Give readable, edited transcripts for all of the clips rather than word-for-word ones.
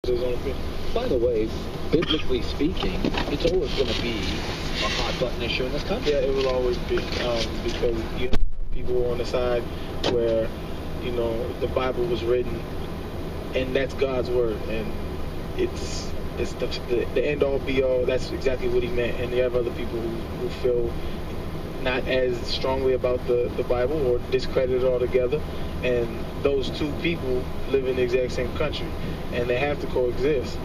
his own opinion. By the way, biblically speaking, it's always going to be a hot button issue in this country. Yeah, it will always be because you have people on the side where the Bible was written, and that's God's word, and it's the end all be all. That's exactly what he meant. And you have other people who feel not as strongly about the Bible or discredit it altogether. And those two people live in the exact same country, and they have to coexist.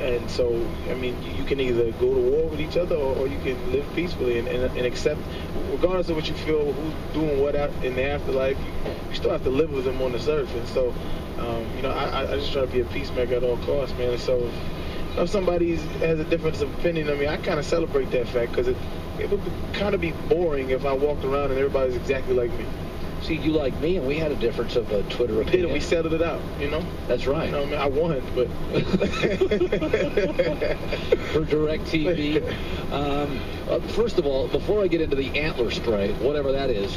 And so, I mean, you can either go to war with each other or you can live peacefully and accept, regardless of what you feel, who's doing what in the afterlife, you still have to live with them on this earth. And so, I just try to be a peacemaker at all costs, man. And so, if somebody has a difference of opinion, I mean, I kind of celebrate that fact because it would kind of be boring if I walked around and everybody's exactly like me. See, you like me, and we had a difference of a Twitter opinion. We did, and we settled it out, That's right. I mean, I won, but... For DirecTV. First of all, before I get into the antler spray, whatever that is,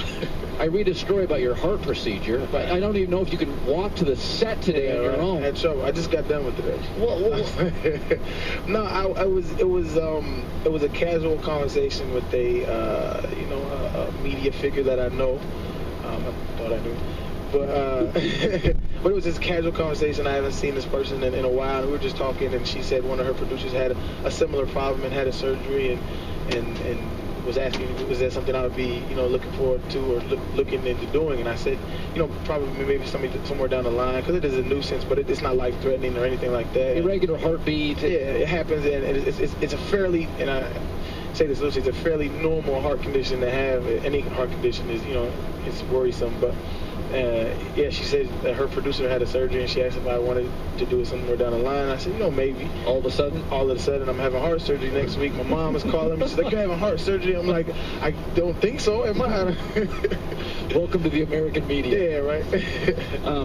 I read a story about your heart procedure. I don't even know if you can walk to the set today on your own. I had trouble. I just got done with it. No, it was a casual conversation with a media figure that I know. I thought I knew, but it was just casual conversation. I haven't seen this person in a while, and we were just talking, and she said one of her producers had a similar problem and had a surgery, and was asking, was that something I would be looking forward to or looking into doing? And I said, probably maybe somewhere down the line, because it is a nuisance, but it's not life threatening or anything like that. Irregular heartbeat. Yeah, it happens, and it's a fairly, and I say this loosely, it's a fairly normal heart condition to have. Any heart condition is, it's worrisome, but she said that her producer had a surgery, and she asked if I wanted to do it somewhere down the line. I said, maybe. All of a sudden, I'm having heart surgery next week. My mom is calling me. She's like, "You're having heart surgery?" I'm like, "I don't think so. Am I?" Welcome to the American media. Yeah, right.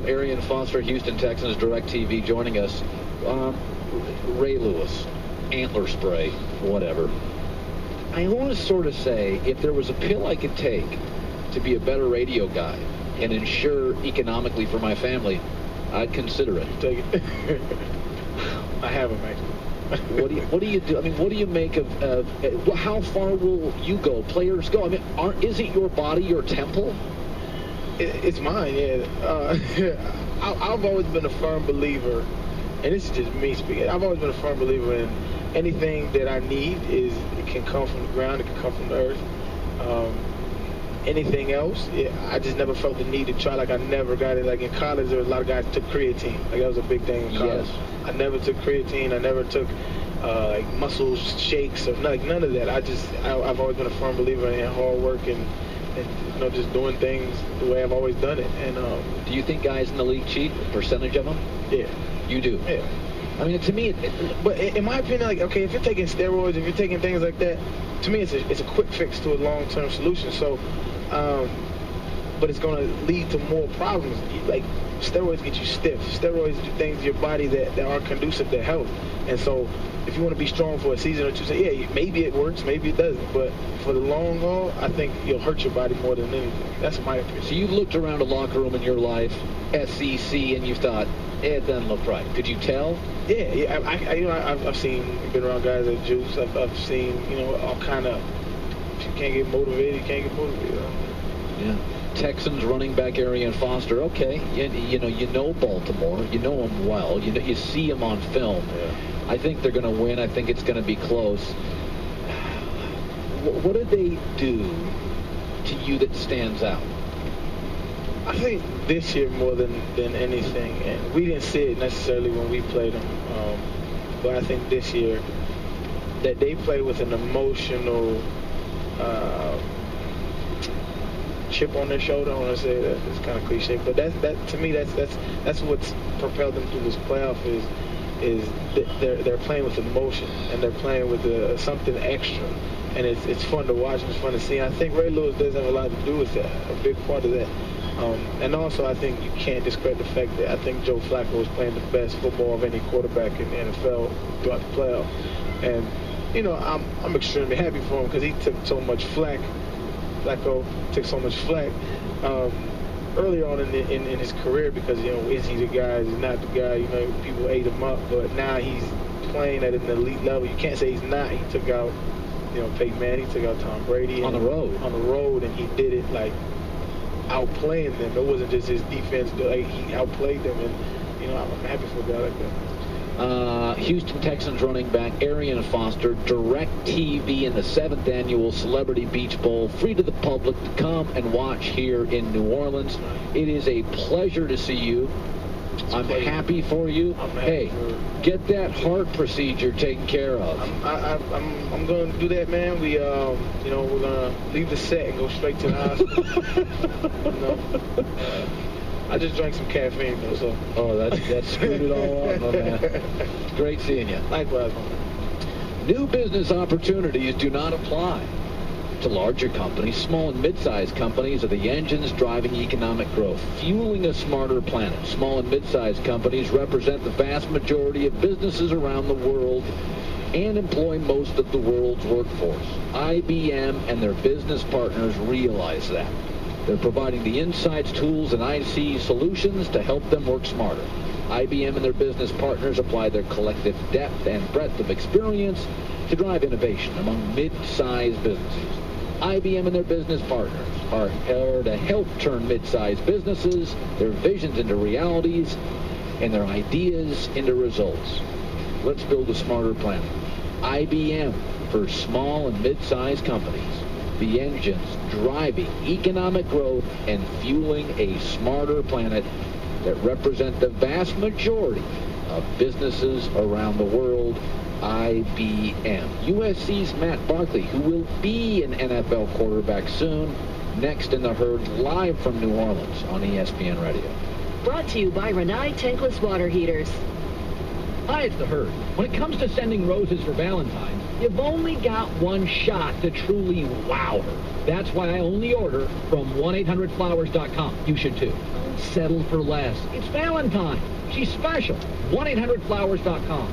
Arian Foster, Houston Texans, DirecTV, joining us. Ray Lewis, antler spray, whatever. I want to sort of say, if there was a pill I could take to be a better radio guy and ensure economically for my family, I'd consider it. Take it. I haven't, actually. What do you do? I mean, what do you make of how far will you go? Players go. I mean, isn't your body your temple? It's mine, yeah. I've always been a firm believer, and this is just me speaking. I've always been a firm believer in anything that I need it can come from the ground, it can come from the earth. Anything else, I just never felt the need to try. Like, I never got it. Like, in college, there was a lot of guys took creatine. Like, that was a big thing in college. Yes. I never took creatine. I never took like muscle shakes or none of that. I've always been a firm believer in hard work and just doing things the way I've always done it. And do you think guys in the league cheat? Percentage of them? Yeah. You do? Yeah. I mean, to me, but in my opinion, like, okay, if you're taking steroids, if you're taking things like that, to me, it's a quick fix to a long-term solution. So, but it's going to lead to more problems. Like, steroids get you stiff. Steroids do things to your body that aren't conducive to health. And so, if you want to be strong for a season or two, say, yeah, maybe it works, maybe it doesn't. But for the long haul, I think you'll hurt your body more than anything. That's my opinion. So you've looked around a locker room in your life, SEC, and you've thought, it doesn't look right. Could you tell? Yeah. I've been around guys that juice. I've seen, all kind of. If you can't get motivated, you can't get motivated. Yeah. Texans running back Arian Foster. Okay, you know Baltimore. You know them well. You see them on film. Yeah. I think they're going to win. I think it's going to be close. What did they do to you that stands out? I think this year more than anything, and we didn't see it necessarily when we played them, but I think this year that they play with an emotional chip on their shoulder. I want to say that it's kind of cliche, but that to me that's what's propelled them through this playoff is they're playing with emotion and they're playing with something extra, and it's fun to watch and it's fun to see. And I think Ray Lewis does have a lot to do with that, a big part of that. And also, I think you can't discredit the fact that I think Joe Flacco is playing the best football of any quarterback in the NFL throughout the playoff. And, I'm extremely happy for him because he took so much flack. Flacco took so much flack. early on in his career, because, you know, is he the guy? Is he not the guy? You know, people ate him up, but now he's playing at an elite level. You can't say he's not. He took out, you know, Peyton Manning, he took out Tom Brady on the road. On the road, and he did it like outplaying them. It wasn't just his defense; like, he outplayed them, and you know, I'm happy for a guy like that. Houston Texans running back Arian Foster, DirecTV in the 7th annual Celebrity Beach Bowl, free to the public to come and watch here in New Orleans. It is a pleasure to see you. I'm happy for you. Hey, get that heart procedure taken care of. I'm going to do that, man. We, you know, we're going to leave the set and go straight to the hospital. You know? I just drank some caffeine, though, so. Oh, that's screwed it all up, my man. Great seeing you. Likewise, man. New business opportunities do not apply to larger companies. Small and mid-sized companies are the engines driving economic growth, fueling a smarter planet. Small and mid-sized companies represent the vast majority of businesses around the world and employ most of the world's workforce. IBM and their business partners realize that. They're providing the insights, tools, and IC solutions to help them work smarter. IBM and their business partners apply their collective depth and breadth of experience to drive innovation among mid-sized businesses. IBM and their business partners are here to help turn mid-sized businesses, their visions into realities, and their ideas into results. Let's build a smarter planet. IBM for small and mid-sized companies. The engines driving economic growth and fueling a smarter planet that represent the vast majority of businesses around the world. IBM. USC's Matt Barkley, who will be an NFL quarterback soon, next in the Herd, live from New Orleans on ESPN Radio. Brought to you by Rinnai Tankless Water Heaters. Hi, it's the Herd. When it comes to sending roses for Valentine's, you've only got one shot to truly wow her. That's why I only order from 1-800-Flowers.com. You should too. Don't settle for less. It's Valentine. She's special. 1-800-Flowers.com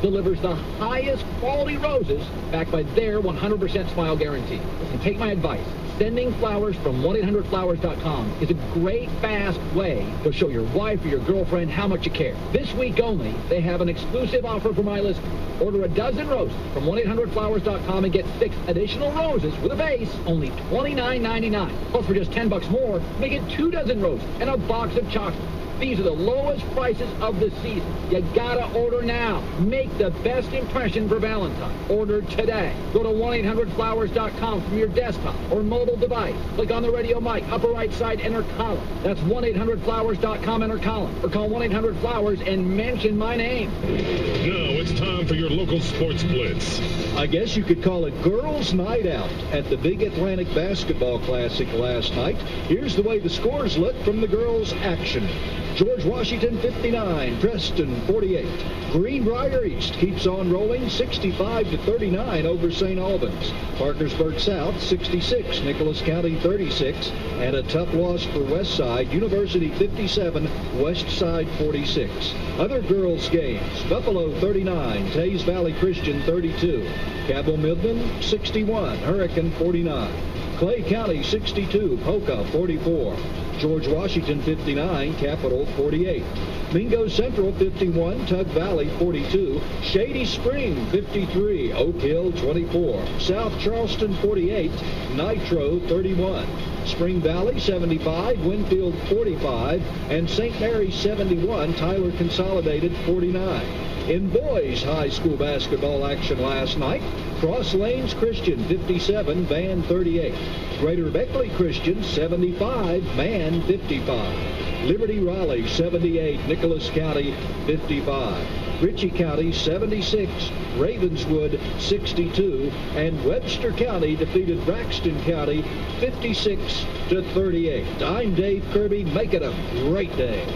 delivers the highest quality roses backed by their 100% smile guarantee. And take my advice. Sending flowers from 1-800-Flowers.com is a great, fast way to show your wife or your girlfriend how much you care. This week only, they have an exclusive offer for my listeners. Order a dozen roses from 1-800-Flowers.com and get 6 additional roses with a vase, only $29.99. Plus, for just $10 more, they get 2 dozen roses and a box of chocolates. These are the lowest prices of the season. You gotta order now. Make the best impression for Valentine. Order today. Go to 1-800-Flowers.com from your desktop or mobile device. Click on the radio mic, upper right side, enter column. That's 1-800-Flowers.com, enter column. Or call 1-800-Flowers and mention my name. Now it's time for your local sports blitz. I guess you could call it Girls' Night Out at the Big Atlantic Basketball Classic last night. Here's the way the scores look from the girls' action. George Washington 59, Preston 48. Greenbrier East keeps on rolling 65-39 over St. Albans. Parkersburg South 66, Nicholas County 36, and a tough loss for Westside, University 57, Westside 46. Other girls games, Buffalo 39, Tays Valley Christian 32, Cabell Midland 61, Hurricane 49. Clay County 62, Polka 44. George Washington 59, Capital 48. Mingo Central 51, Tug Valley 42. Shady Spring 53, Oak Hill 24. South Charleston 48, Nitro 31. Spring Valley 75, Winfield 45, and St. Mary's 71, Tyler Consolidated 49. In boys high school basketball action last night, Cross Lanes Christian 57, Van 38. Greater Beckley Christian 75, Man 55. Liberty Raleigh 78, Nicholas County 55. Ritchie County 76, Ravenswood 62, and Webster County defeated Braxton County 56-38. I'm Dave Kirby. Make it a great day.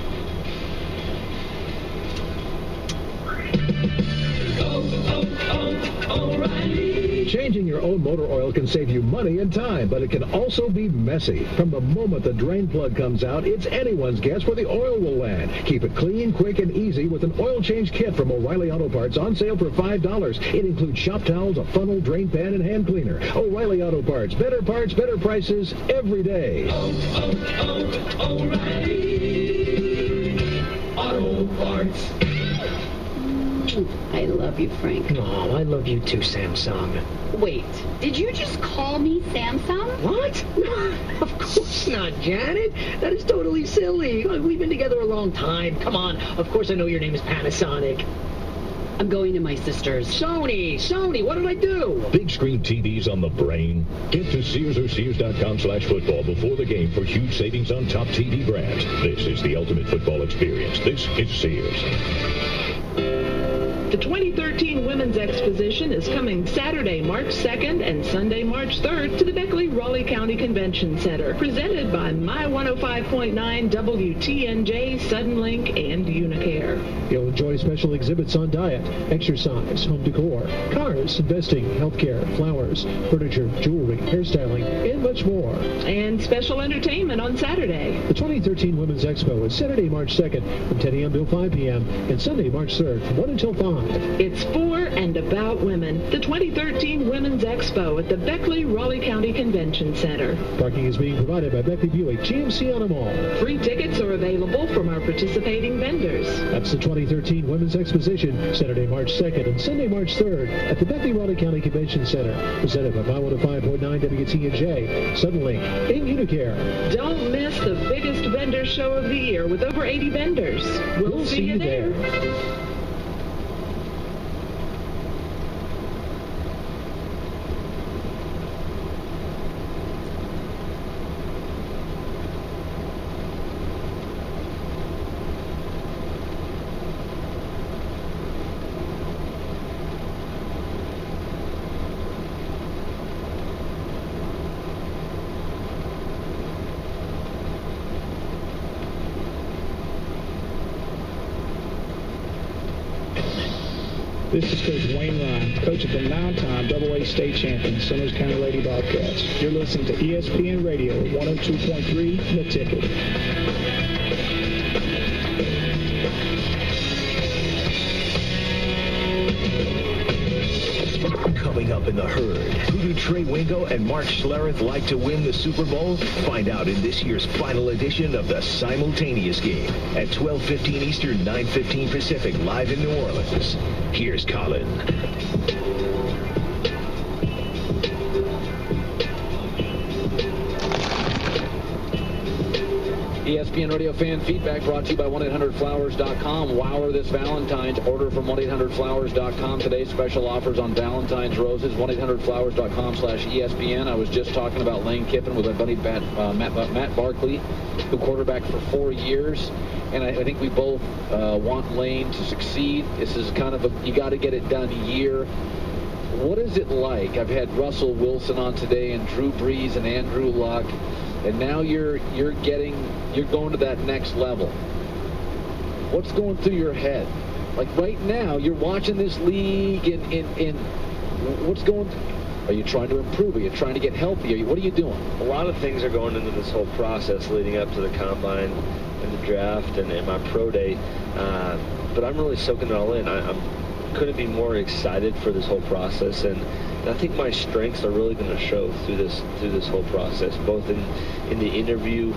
Changing your own motor oil can save you money and time, but it can also be messy. From the moment the drain plug comes out, it's anyone's guess where the oil will land. Keep it clean, quick, and easy with an oil change kit from O'Reilly Auto Parts on sale for $5. It includes shop towels, a funnel, drain pan, and hand cleaner. O'Reilly Auto Parts. Better parts, better prices every day. O'Reilly Auto Parts. I love you, Frank. Oh, I love you too, Samsung. Wait, did you just call me Samsung? What? Of course not, Janet. That is totally silly. We've been together a long time. Come on. Of course I know your name is Panasonic. I'm going to my sister's. Sony, what did I do? Big screen TVs on the brain? Get to Sears or Sears.com/football before the game for huge savings on top TV brands. This is the ultimate football experience. This is Sears. The 2013 Women's Exposition is coming Saturday, March 2nd and Sunday, March 3rd to the Beckley-Raleigh County Convention Center, presented by My 105.9 WTNJ, Suddenlink, and Unicare. You'll enjoy special exhibits on diet, exercise, home decor, cars, investing, healthcare, flowers, furniture, jewelry, hairstyling, and much more. And special entertainment on Saturday. The 2013 Women's Expo is Saturday, March 2nd from 10 a.m. till 5 p.m. and Sunday, March 3rd from 1 until 5. It's for and about women. The 2013 Women's Expo at the Beckley-Raleigh County Convention Center. Parking is being provided by Beckley Buick GMC on the mall. Free tickets are available from our participating vendors. That's the 2013 Women's Exposition, Saturday, March 2nd and Sunday, March 3rd at the Beckley-Raleigh County Convention Center. Presented by My 105.9 WTNJ, Suddenlink, and Unicare. Don't miss the biggest vendor show of the year with over 80 vendors. We'll see you there. This is Coach Wayne Ryan, coach of the 9-time AA state champion Summers County Lady Bobcats. You're listening to ESPN Radio 102.3, The Ticket. Coming up in the herd, who do Trey Wingo and Mark Schlereth like to win the Super Bowl? Find out in this year's final edition of the Simultaneous Game at 12:15 Eastern, 9:15 Pacific, live in New Orleans. Here's Colin. ESPN Radio fan feedback brought to you by 1-800-Flowers.com. Wower this Valentine's. Order from 1-800-Flowers.com. Today's special offers on Valentine's roses. 1-800-Flowers.com/ESPN. I was just talking about Lane Kiffin with my buddy Matt Barkley, who quarterbacked for 4 years. And I think we both want Lane to succeed. This is kind of a you got to get it done year. What is it like? I've had Russell Wilson on today and Drew Brees and Andrew Luck. And now you're going to that next level. What's going through your head? Like right now, you're watching this league, and what's going? Are you trying to improve? Are you trying to get healthy? What are you doing? A lot of things are going into this whole process leading up to the combine and the draft and my pro day. But I'm really soaking it all in. I couldn't be more excited for this whole process, and I think my strengths are really going to show through this whole process, both in the interview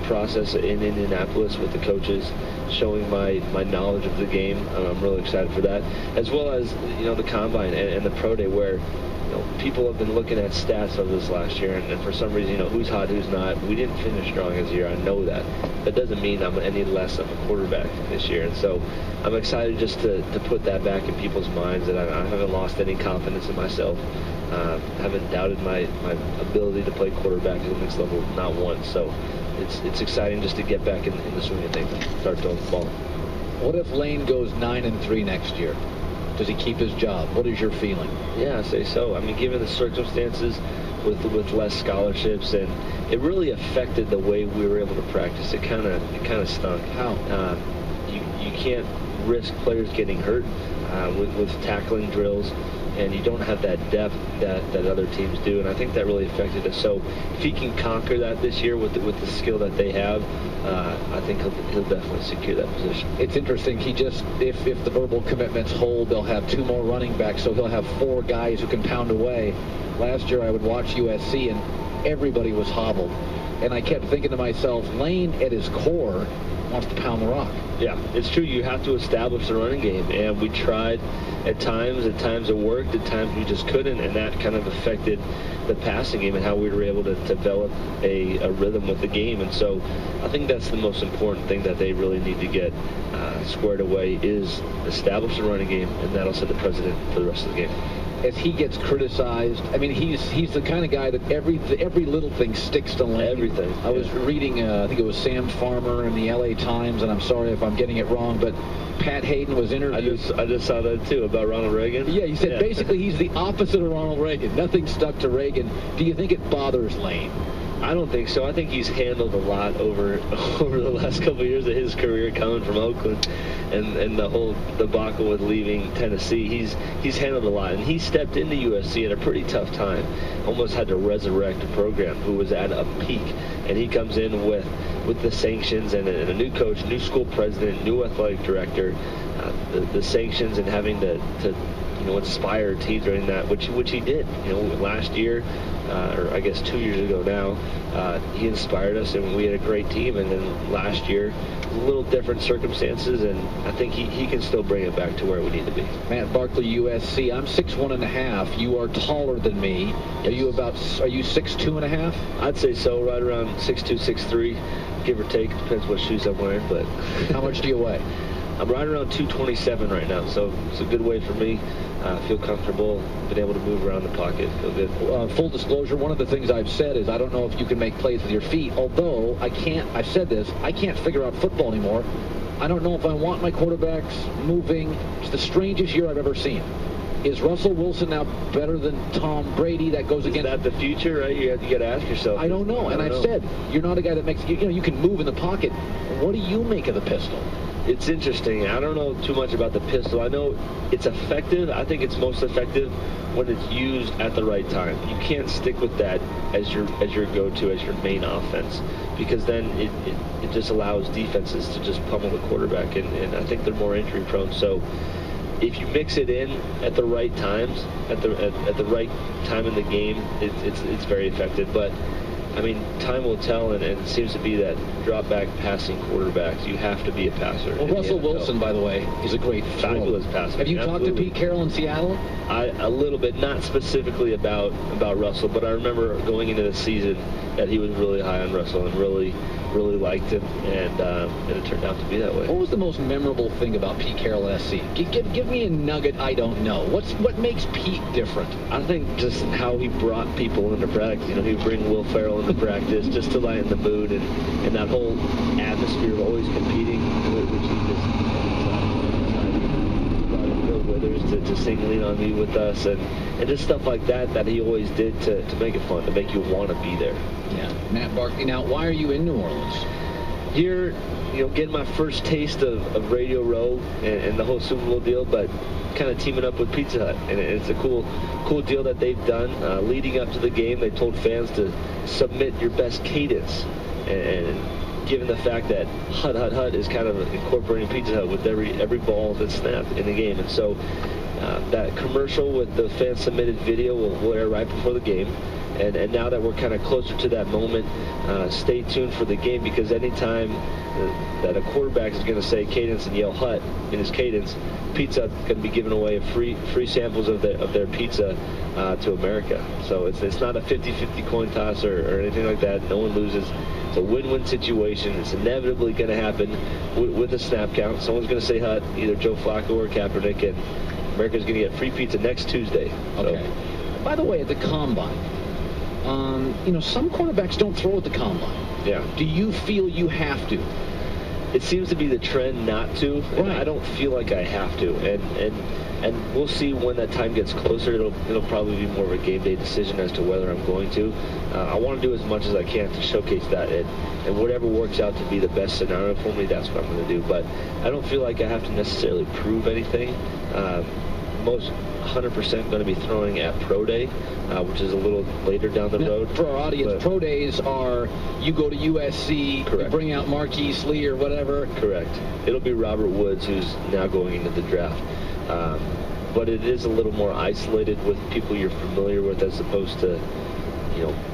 process in Indianapolis with the coaches, showing my knowledge of the game. I'm really excited for that, as well as the combine and the pro day, where people have been looking at stats over this last year, and for some reason, who's hot, who's not. We didn't finish strong this year. I know that. That doesn't mean I'm any less of a quarterback this year, and so I'm excited just to put that back in people's minds, that I haven't lost any confidence in myself. Haven't doubted my ability to play quarterback at the next level, not once. So it's exciting just to get back in the swing of things and start throwing the ball. What if Lane goes 9-3 next year? Does he keep his job? What is your feeling? Yeah, I say so. I mean, given the circumstances with less scholarships, and it really affected the way we were able to practice. It kind of stunk. How? You can't risk players getting hurt with tackling drills. and you don't have that depth that other teams do, and I think that really affected us. So if he can conquer that this year with the skill that they have, I think he'll definitely secure that position. It's interesting. If the verbal commitments hold, they'll have 2 more running backs, so he'll have 4 guys who can pound away. Last year I would watch USC, and everybody was hobbled. And I kept thinking to myself, Lane at his core wants to pound the rock. Yeah, it's true. You have to establish the running game, and we tried at times it worked, at times we just couldn't, and that kind of affected the passing game and how we were able to develop a rhythm with the game. And so I think that's the most important thing that they really need to get squared away, is establish the running game, and that'll set the precedent for the rest of the game. As he gets criticized, I mean, he's the kind of guy that every little thing sticks to Lane. Everything. I was reading, I think it was Sam Farmer in the LA Times, and I'm sorry if I'm getting it wrong, but Pat Hayden was interviewed. I just saw that too about Ronald Reagan. Yeah, he said basically he's the opposite of Ronald Reagan. Nothing stuck to Reagan. Do you think it bothers Lane? I don't think so. I think he's handled a lot over the last couple of years of his career coming from Oakland, and the whole debacle with leaving Tennessee. He's handled a lot, and he stepped into USC at a pretty tough time. Almost had to resurrect a program who was at a peak, and he comes in with the sanctions and a new coach, new school president, new athletic director, the sanctions, and having to inspire a team during that, which he did. Last year, or I guess 2 years ago now, he inspired us, and we had a great team. And then last year, a little different circumstances, and I think he can still bring it back to where we need to be. Matt Barkley, USC. I'm 6'1.5". You are taller than me. Are you 6'2.5"? I'd say so, right around 6'2", 6'3", give or take. Depends what shoes I'm wearing. But how much do you weigh? I'm right around 227 right now, so it's a good weight for me. Feel comfortable, been able to move around the pocket, feel good. Full disclosure, one of the things I've said is I don't know if you can make plays with your feet, although I've said this, I can't figure out football anymore. I don't know if I want my quarterbacks moving. It's the strangest year I've ever seen. Is Russell Wilson now better than Tom Brady? That goes against... Is that the future, right? You got to ask yourself. I don't know, and I've said, you're not a guy that makes... You can move in the pocket. What do you make of the pistol? It's interesting. I don't know too much about the pistol. I know it's effective. I think it's most effective when it's used at the right time. You can't stick with that as your go-to, as your main offense, because then it just allows defenses to just pummel the quarterback, and I think they're more injury prone. So if you mix it in at the right times, at the right time in the game, it's very effective. But I mean, time will tell, and it seems to be that drop-back passing quarterbacks, you have to be a passer. Well, Russell Wilson, by the way, is a great fabulous passer. Have you talked to Pete Carroll in Seattle? A little bit, not specifically about Russell, but I remember going into the season that he was really high on Russell and really liked him, and it turned out to be that way. What was the most memorable thing about Pete Carroll at SC? Give me a nugget I don't know. What makes Pete different? I think just how he brought people into practice. He would bring Will Ferrell into practice just to lighten the mood, and that whole atmosphere of always competing, which he just brought in Bill Withers to sing Lean On Me with us, and just stuff like that he always did to make it fun, to make you want to be there. Yeah. Matt Barkley, now why are you in New Orleans? Here, getting my first taste of Radio Row and the whole Super Bowl deal, but kind of teaming up with Pizza Hut, and it's a cool deal that they've done. Leading up to the game, they told fans to submit your best cadence, and given the fact that Hut is kind of incorporating Pizza Hut with every ball that's snapped in the game, and so that commercial with the fan-submitted video will air right before the game. And now that we're kind of closer to that moment, stay tuned for the game, because anytime that a quarterback is going to say cadence and yell Hut in his cadence, Pizza Hut's going to be giving away free samples of their pizza to America. So it's not a 50-50 coin toss or anything like that. No one loses. It's a win-win situation. It's inevitably going to happen with a snap count. Someone's going to say Hut, either Joe Flacco or Kaepernick, and America's going to get free pizza next Tuesday. Okay. So. By the way, at the Combine, some quarterbacks don't throw at the Combine. Yeah. Do you feel you have to? It seems to be the trend not to, and right. I don't feel like I have to. And we'll see when that time gets closer. It'll probably be more of a game day decision as to whether I'm going to. I want to do as much as I can to showcase that, and whatever works out to be the best scenario for me, that's what I'm going to do. But I don't feel like I have to necessarily prove anything. most 100% going to be throwing at Pro Day, which is a little later down the road. For our audience, Pro Days are you go to USC, correct, you bring out Marquise Lee or whatever. Correct. It'll be Robert Woods, who's now going into the draft. But it is a little more isolated with people you're familiar with as opposed to,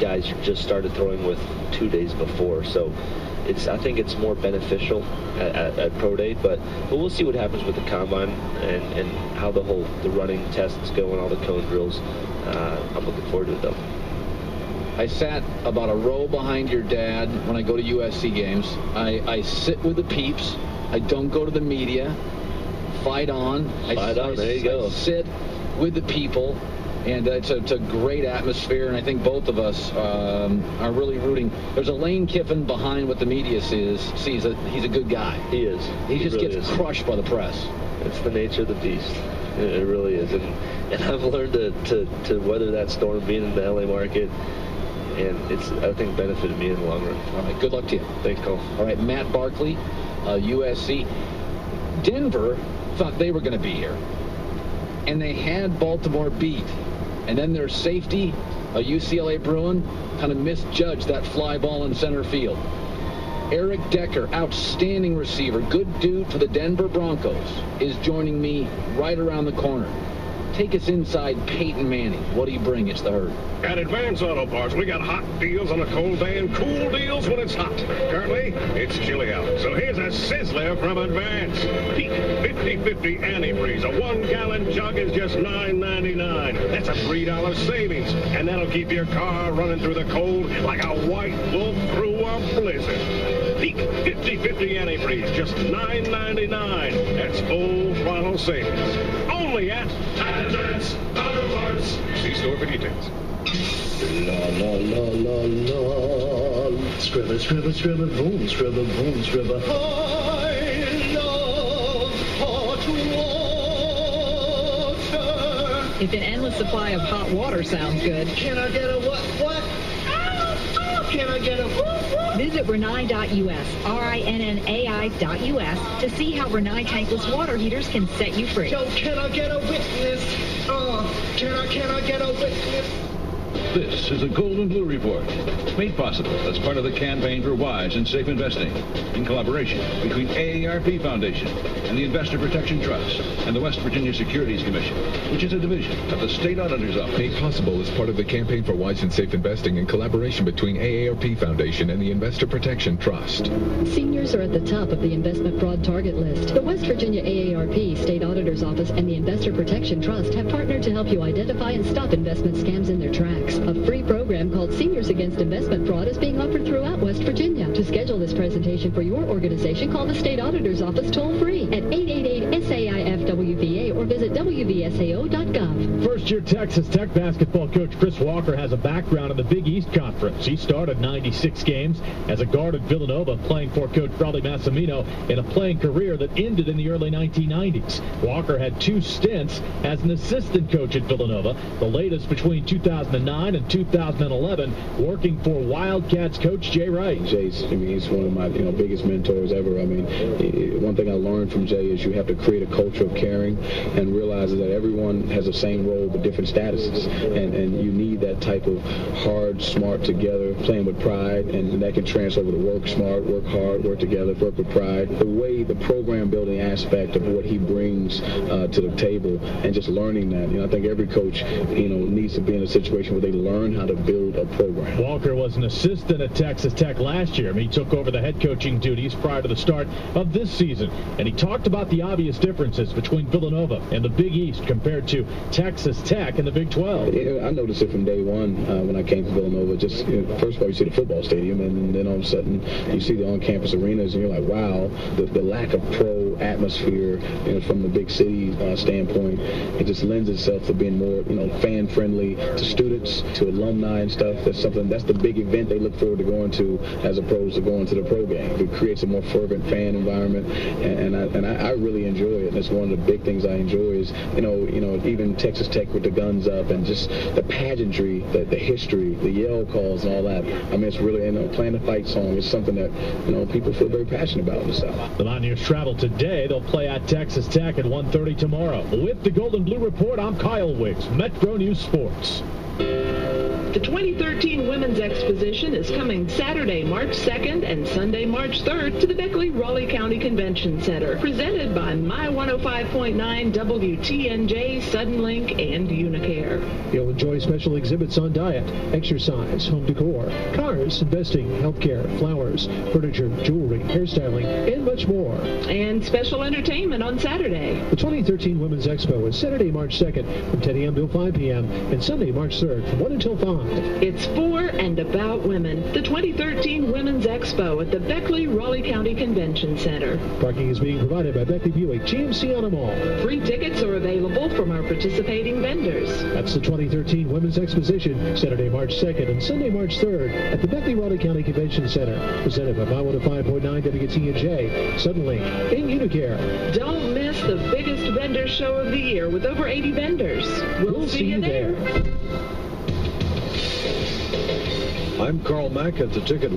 guys you just started throwing with 2 days before. So I think it's more beneficial at Pro Day, but we'll see what happens with the combine and how the running tests go and all the cone drills. I'm looking forward to it, though. I sat about a row behind your dad when I go to USC games. I sit with the peeps. I don't go to the media. Fight on. There you go. I sit with the people, and it's a great atmosphere, and I think both of us are really rooting. There's a Lane Kiffin behind what the media sees. He's a good guy. He is. He just really gets crushed by the press. It's the nature of the beast. It really is. And I've learned to weather that storm being in the LA market, and it's, I think, benefited me in the long run. All right, good luck to you. Thanks, Cole. All right, Matt Barkley, USC. Denver thought they were going to be here, and they had Baltimore beat. And then their safety, a UCLA Bruin, kind of misjudged that fly ball in center field. Eric Decker, outstanding receiver, good dude for the Denver Broncos, is joining me right around the corner. Take us inside Peyton Manning. What do you bring? It's the Herd. At Advance Auto Parts, we got hot deals on a cold day and cool deals when it's hot. Currently, it's chilly out. So here's a sizzler from Advance. Peak 50/50 antifreeze. A 1-gallon jug is just $9.99. That's a $3 savings. And that'll keep your car running through the cold like a white wolf through a blizzard. Peak 50/50 antifreeze, just $9.99. That's full throttle savings. Only at Advance Auto Parts. See store for details. La la la la la. Scribble, scribble, scribble, boom, scribble, boom, scribble. I love hot water. If an endless supply of hot water sounds good. Can I get a what? What? Can I get a what? Visit Rinnai.us, RINNAI.us, to see how Rinnai tankless water heaters can set you free. Yo, can I get a witness? Can I get a witness? This is the Gold and Blue Report, made possible as part of the campaign for wise and safe investing, in collaboration between AARP Foundation and the Investor Protection Trust and the West Virginia Securities Commission, which is a division of the State Auditor's Office. Made possible as part of the campaign for wise and safe investing in collaboration between AARP Foundation and the Investor Protection Trust. Seniors are at the top of the investment fraud target list. The West Virginia AARP, State Auditor's Office, and the Investor Protection Trust have partnered to help you identify and stop investment scams in their tracks. A free program called Seniors Against Investment Fraud is being offered throughout West Virginia. To schedule this presentation for your organization, call the State Auditor's Office toll-free at 888-SAIF-WVA or visit WVSAO.gov. First-year Texas Tech basketball coach Chris Walker has a background in the Big East Conference. He started 96 games as a guard at Villanova, playing for Coach Bradley Massimino in a playing career that ended in the early 1990s. Walker had 2 stints as an assistant coach at Villanova, the latest between 2009 and 2011, working for Wildcats coach Jay Wright. Jay's, he's one of my biggest mentors ever. One thing I learned from Jay is you have to create a culture of caring and realize that everyone has the same role but different statuses, and you need that type of hard, smart together, playing with pride, and that can transfer over to work smart, work hard, work together, work with pride. The way the program building aspect of what he brings to the table, and just learning that, I think every coach, needs to be in a situation where they learn how to build a program. Walker was an assistant at Texas Tech last year. He took over the head coaching duties prior to the start of this season, and he talked about the obvious differences between Villanova and the Big East compared to Texas Tech and the Big 12. I noticed it from day one when I came to Villanova. Just first of all, you see the football stadium, and then all of a sudden you see the on-campus arenas, and you're like, wow, the lack of pro atmosphere from the big city standpoint, it just lends itself to being more fan-friendly to students, to alumni and stuff. That's the big event they look forward to going to, as opposed to going to the pro game. It creates a more fervent fan environment, and I really enjoy it. And it's one of the big things I enjoy is even Texas Tech with the guns up, and just the pageantry, the history, the yell calls and all that. It's really, playing the fight song is something that people feel very passionate about in the South. The Mountaineers travel today today. They'll play at Texas Tech at 1:30 tomorrow. With the Gold and Blue Report, I'm Kyle Wiggs, Metro News Sports. The 2013 Women's Exposition is coming Saturday, March 2nd and Sunday, March 3rd to the Beckley Raleigh County Convention Center. Presented by My 105.9 WTNJ, Suddenlink, and Unicare. You'll enjoy special exhibits on diet, exercise, home decor, cars, investing, healthcare, flowers, furniture, jewelry, hairstyling, and much more. And special entertainment on Saturday. The 2013 Women's Expo is Saturday, March 2nd from 10 a.m. till 5 p.m. and Sunday, March 3rd from 1 until 5. It's for and about women. The 2013 Women's Expo at the Beckley Raleigh County Convention Center. Parking is being provided by Beckley Buick GMC on them all. Free tickets are available from our participating vendors. That's the 2013 Women's Exposition, Saturday, March 2nd and Sunday, March 3rd at the Beckley Raleigh County Convention Center. Presented by My 105.9 WTNJ, Suddenlink, and Unicare. Don't miss the biggest vendor show of the year with over 80 vendors. We'll see you there. I'm Carl Mack at the Ticket.